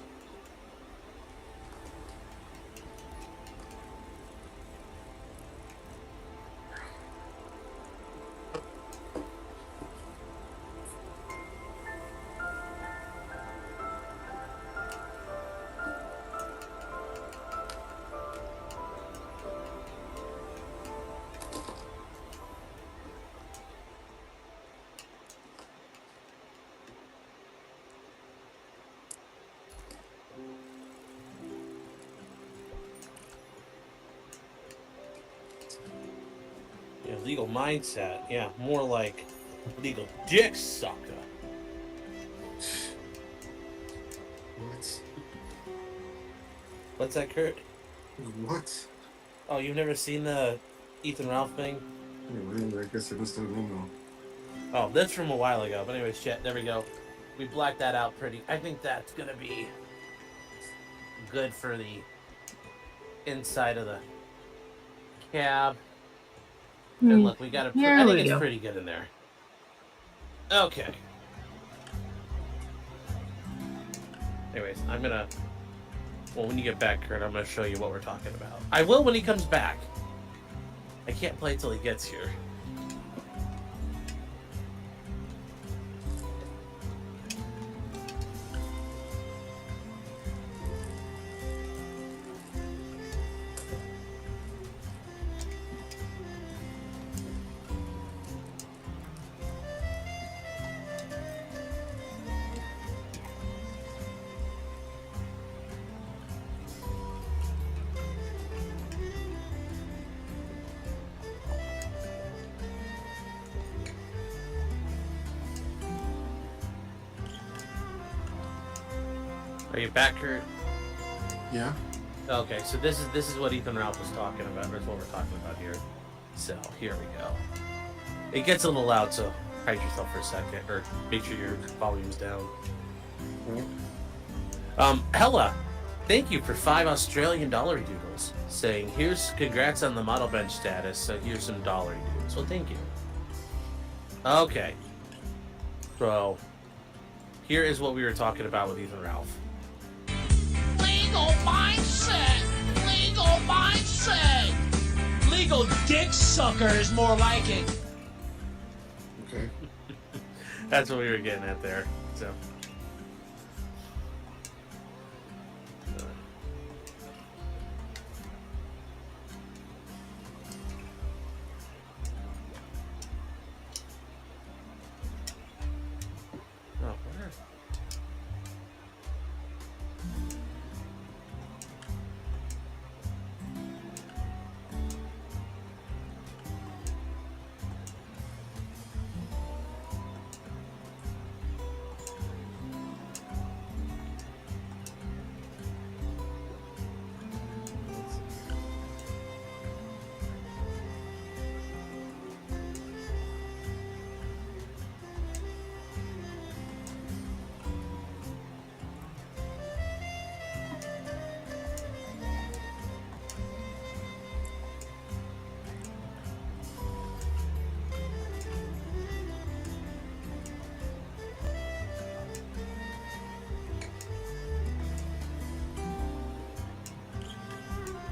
Yeah, legal mindset. Yeah, more like legal dick sucker. What? What's that, Kurt? What? Oh, you've never seen the Ethan Ralph thing? Anyway, I guess I missed out on Oh, that's from a while ago. But anyways, chat, there we go. We blacked that out pretty. I think that's going to be good for the inside of the cab. And look, we got a. I think it's pretty good in there. Okay. Anyways, I'm gonna. Well, when you get back, Kurt, I'm gonna show you what we're talking about. I will when he comes back. I can't play till he gets here. Are you back, Kurt? Yeah. Okay, so this is what Ethan Ralph was talking about. That's what we're talking about here. So here we go. It gets a little loud, so hide yourself for a second, or make sure your volume's down. Hella, thank you for 5 Australian dollar doodles. Saying here's congrats on the model bench status. So here's some dollar doodles. Well, thank you. Okay. So here is what we were talking about with Ethan Ralph. Legal mindset! Legal mindset! Legal dick sucker is more like it. Okay. That's what we were getting at there. So. Oh, where?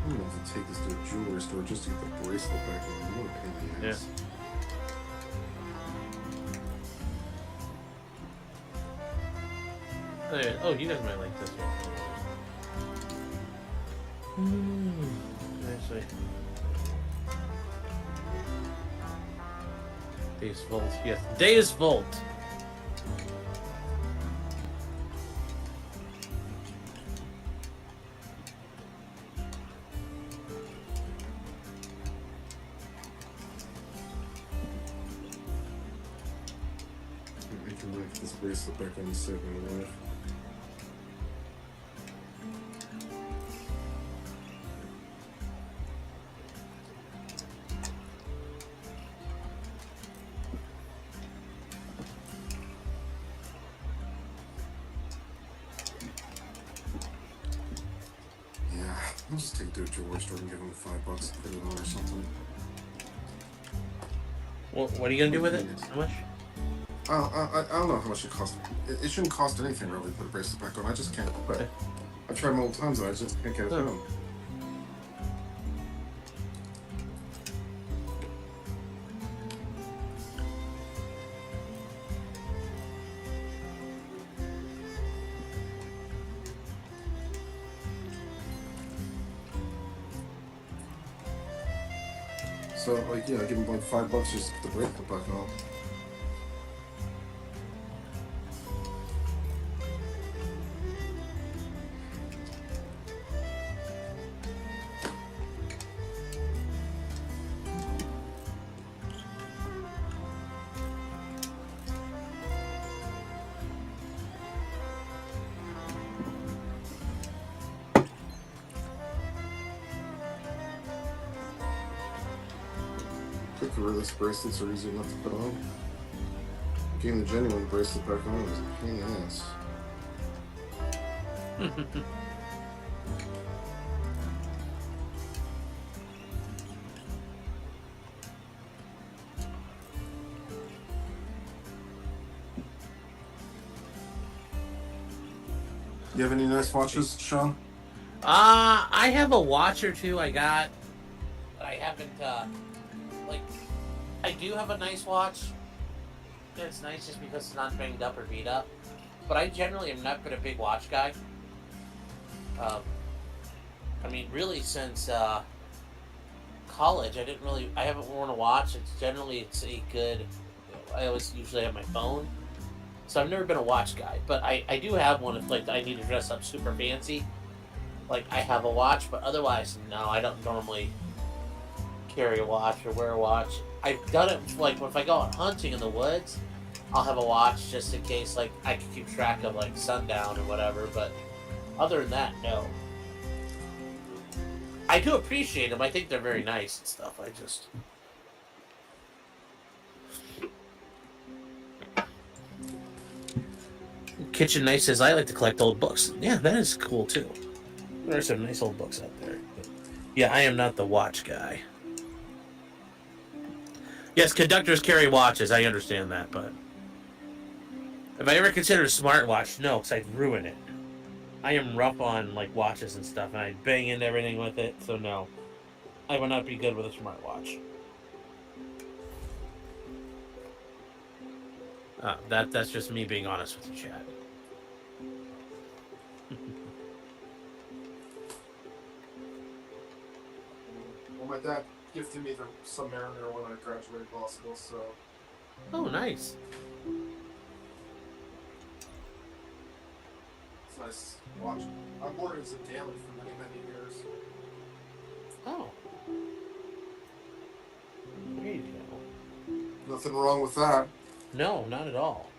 I'm gonna have to take this to a jewelry store just to get the bracelet back on. What a pain in the ass. Oh, you guys might like this one. Actually. Deus Volt. Yes. Deus Volt. I can like this bracelet back on the set of my life. Yeah, I'll just take it to a jewelry store and give them $5 to put it on or something. What are you gonna do with it? How much? I don't know how much it costs. It shouldn't cost anything really to put a bracelet back on. I just can't put it. I've tried multiple times and I just can't get it done. So, like, yeah, I give him like $5 just to put the bracelet back on. Quick this bracelets are easy enough to put on. Getting the genuine bracelet back on is a pain in the ass. You have any nice watches, Sean? I have a watch or two I got. But I haven't, I do have a nice watch. It's nice just because it's not banged up or beat up. But I generally am not been a big watch guy. I mean, really since, college, I haven't worn a watch. It's a good, I always usually have my phone. So I've never been a watch guy, but I do have one if like I need to dress up super fancy. Like I have a watch, but otherwise no, I don't normally carry a watch or wear a watch. I've done it like if I go out hunting in the woods, I'll have a watch just in case like I can keep track of like sundown or whatever, but other than that, no. I do appreciate them. I think they're very nice and stuff. I just Kitchen Knife says, I like to collect old books. Yeah, that is cool too. There are some nice old books out there. But yeah, I am not the watch guy. Yes, conductors carry watches. I understand that, but have I ever considered a smartwatch? No, because I'd ruin it. I am rough on like watches and stuff, and I bang into everything with it. So no, I would not be good with a smartwatch. That's just me being honest with you, Chad. Well, my dad gifted me the Submariner when I graduated law school, so Oh, nice. it's nice watching. I wore it as a daily for many, many years. Oh. There you go. Nothing wrong with that. No, not at all.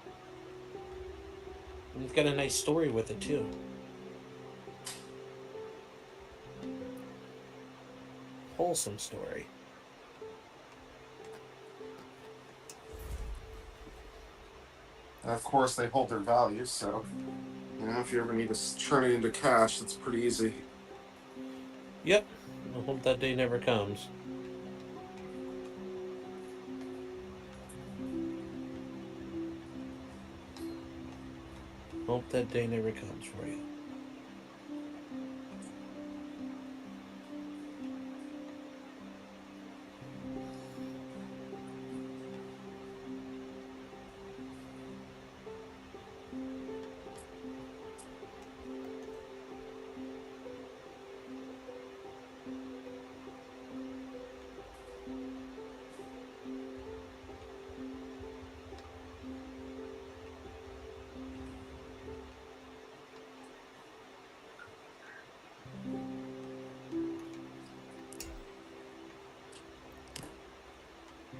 And it's got a nice story with it too. Wholesome story. And of course, they hold their value, so if you ever need to turn it into cash, it's pretty easy. Yep. I hope that day never comes. Hope that day never comes for you.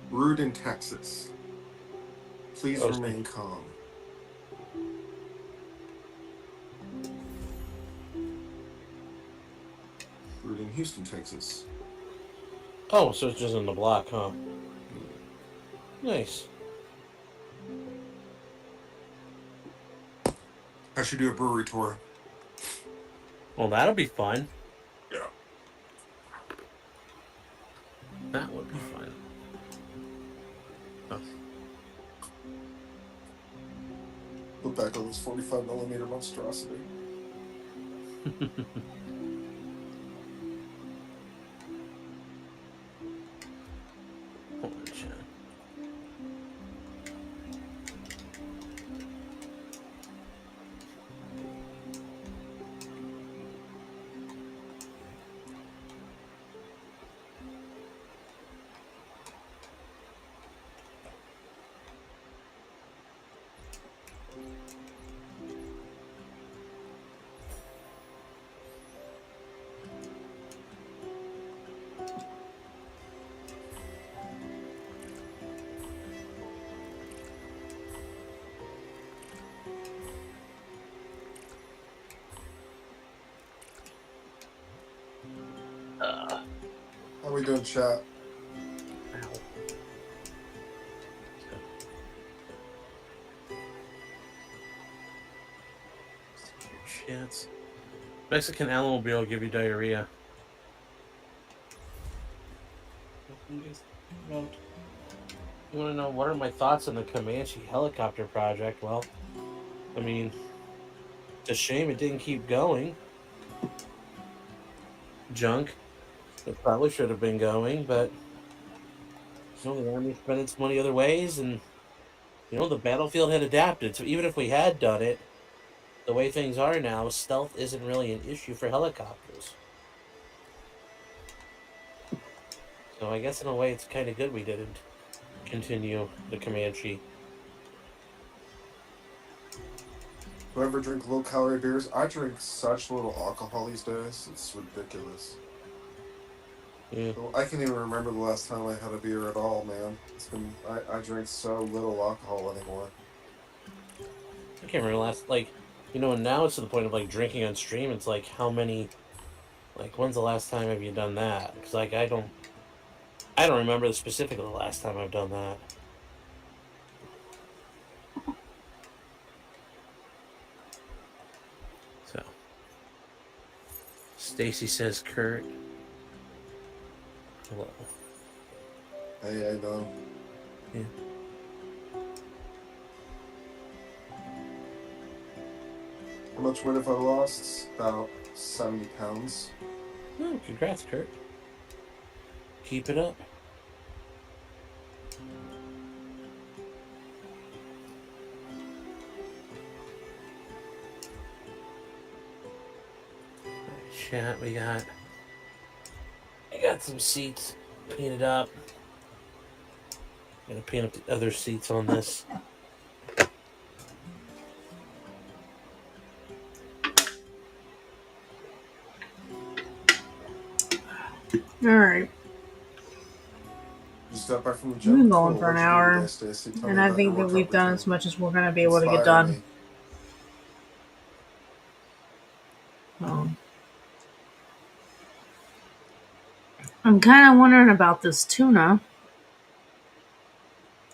Brewed in Texas. Please Oh, remain calm. Brewed in Houston, Texas. Oh, so it's just in the block, huh? Nice. I should do a brewery tour. Well, that'll be fun. Yeah. That would be fun. Huh. Look back on this 45mm monstrosity. Hold on, Chad. How we doing, chat? Ow. Shits. Mexican Alamo will give you diarrhea. You want to know what are my thoughts on the Comanche helicopter project? Well, I mean, it's a shame it didn't keep going. Junk. It probably should have been going, but the army spent its money other ways, and the battlefield had adapted. So even if we had done it, the way things are now, stealth isn't really an issue for helicopters. So I guess in a way, it's kind of good we didn't continue the Comanche. Whoever drink low-calorie beers, I drink such little alcohol these days. It's ridiculous. Yeah. I can't even remember the last time I had a beer at all, man. It's been I drink so little alcohol anymore. I can't remember last, and now it's to the point of drinking on stream. It's how many, when's the last time have you done that? Because I don't remember the specific of the last time I've done that. So, Stacy says, Kurt. Hello. Hey, I know. Yeah. How much weight have I lost? About 70 pounds. Oh, congrats, Kurt. Keep it up. chat. I got some seats painted up. Gonna paint up the other seats on this. All right. You step back from the We've gym. been going Cool. for an What'd you do hour, today, Stacy? Tell and me I about your think that workout we've done routine. as much as we're gonna be able to get Inspire done. me. I'm kind of wondering about this tuna.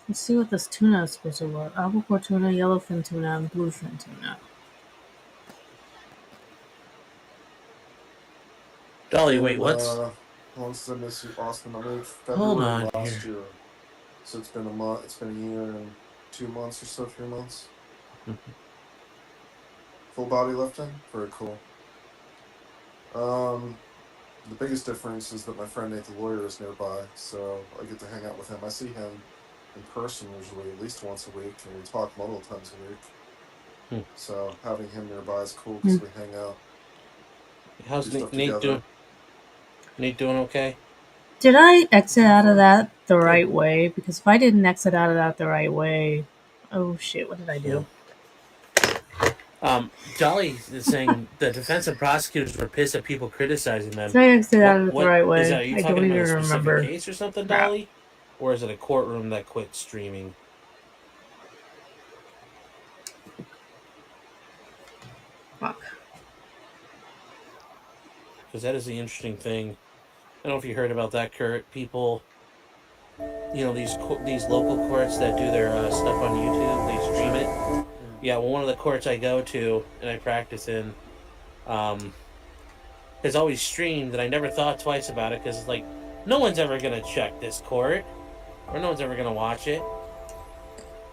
Let's see what this tuna is supposed to look. Albacore tuna, yellowfin tuna, and bluefin tuna. Dolly, And wait, what's? how long since I miss you, Austin? I moved Hold February on last here. year, so it's been a month. It's been a year and 2 months or so, 3 months. Full body lifting, very cool. The biggest difference is that my friend Nate the lawyer is nearby, so I get to hang out with him. I see him in person usually at least once a week, and we talk multiple times a week. Hmm. So having him nearby is cool Hmm. because we hang out, How's do stuff Nate together. doing? Nate doing okay? Did I exit out of that the Good. right way? Because if I didn't exit out of that the right way, oh shit, what did I do? Dolly is saying the defense and prosecutors were pissed at people criticizing them. Did I exit out of it the What right is that? way? Are you I talking don't about even a specific remember. case or something, Crap. Dolly? Or is it a courtroom that quit streaming? Fuck. Because that is the interesting thing. I don't know if you heard about that, Kurt. People, these local courts that do their stuff on YouTube, they stream it. Yeah, well, one of the courts I go to and I practice in, has always streamed, and I never thought twice about it because it's like no one's ever gonna check this court, or no one's ever gonna watch it.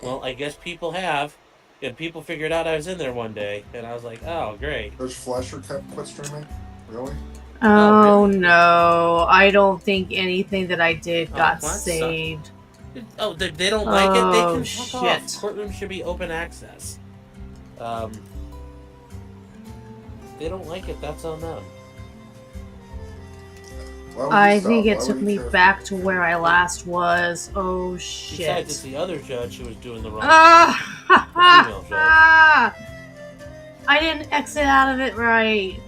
Well, I guess people have, and people figured out I was in there one day, and I was like, oh, great. Coach Fleischer quit streaming? Really? Oh really? no, I don't think anything that I did Oh, got well, that sucks. saved. Oh, they don't like it. They Oh can fuck off. shit. Courtrooms should be open access. They don't like it. That's on them. Why would I you think stop? it Why took would you me care if back you to care? where I last was. Oh Besides, it's shit. the other judge who was doing the wrong thing. Ah! The female judge. I didn't exit out of it right.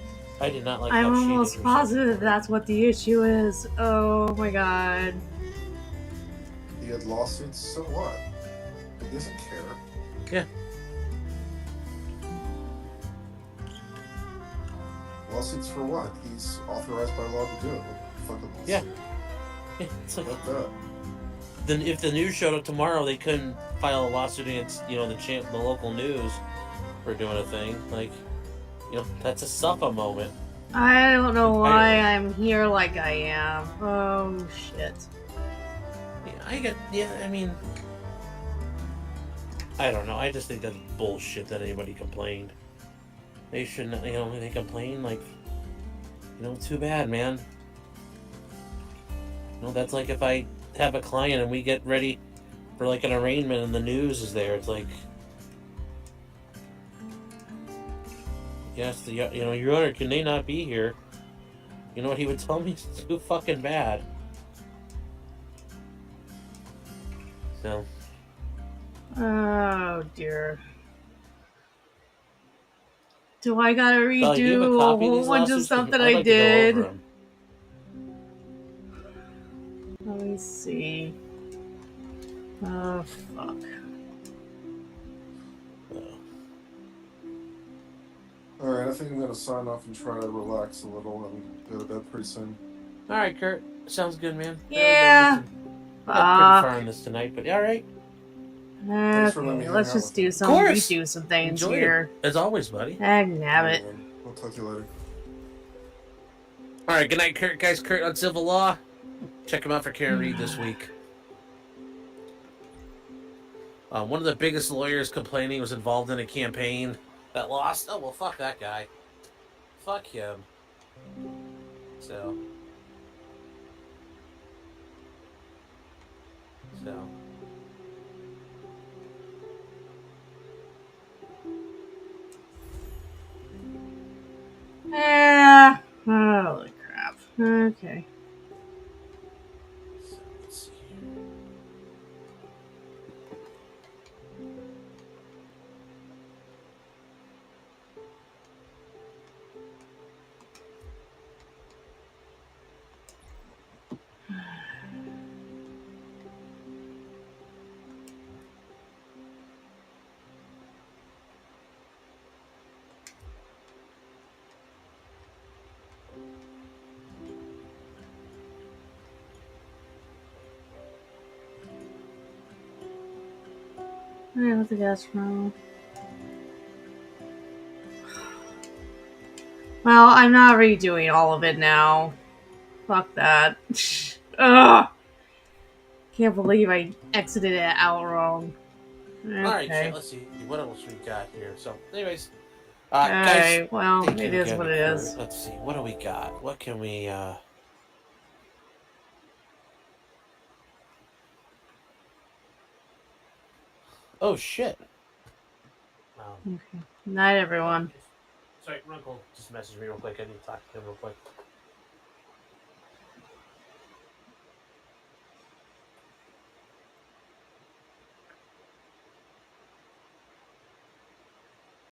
I did not like I'm how she did almost her positive second part. that's what the issue is. Oh my god. He had lawsuits, so what? He doesn't care. Yeah. Lawsuits for what? He's authorized by law to do it. What the fucking lawsuit? Yeah. Yeah, it's like, Fuck that. then if the news showed up tomorrow, they couldn't file a lawsuit against the local news for doing a thing. Like, that's a suffer moment. I don't know why Entirely. I'm here like I am. Oh shit. I mean, I don't know. I just think that's bullshit that anybody complained. They shouldn't, they complain like, too bad, man. That's like if I have a client and we get ready for like an arraignment and the news is there. It's like, yes, Your Honor, can they not be here? You know what he would tell me? It's too fucking bad. So. Oh dear. Do I gotta Dolly, do you have a redo a copy of whole these bunch of lawsuits? stuff that I'd I like to go over did? 'em. Let me see. Oh fuck. Alright, I think I'm gonna sign off and try to relax a little and go to bed pretty soon. All right, Kurt. Sounds good, man. Yeah. We got pretty far Fuck. on this tonight, but all right. Thanks for letting me Okay, hang let's out just with do you. some. Of We course. do some things Enjoy here. it as always, buddy. Nabbit. I'll talk to you later. All right, good night, Kurt. Guys, Kurt on civil law. Check him out for Karen Reed this week. One of the biggest lawyers complaining was involved in a campaign that lost. Oh, well, fuck that guy. Fuck him. So. Yeah. Okay. So let's see. Alright, what's the gas from? Well, I'm not redoing all of it now. Fuck that. Ugh! Can't believe I exited it out wrong. All right, Okay. chat. Let's see what else we got here. So, anyways, guys, Alright, well, thank it you is again what it for. is. Let's see, what do we got? What can we? Oh shit. Okay. Night, everyone. Sorry, Runkle just messaged me real quick. I need to talk to him real quick.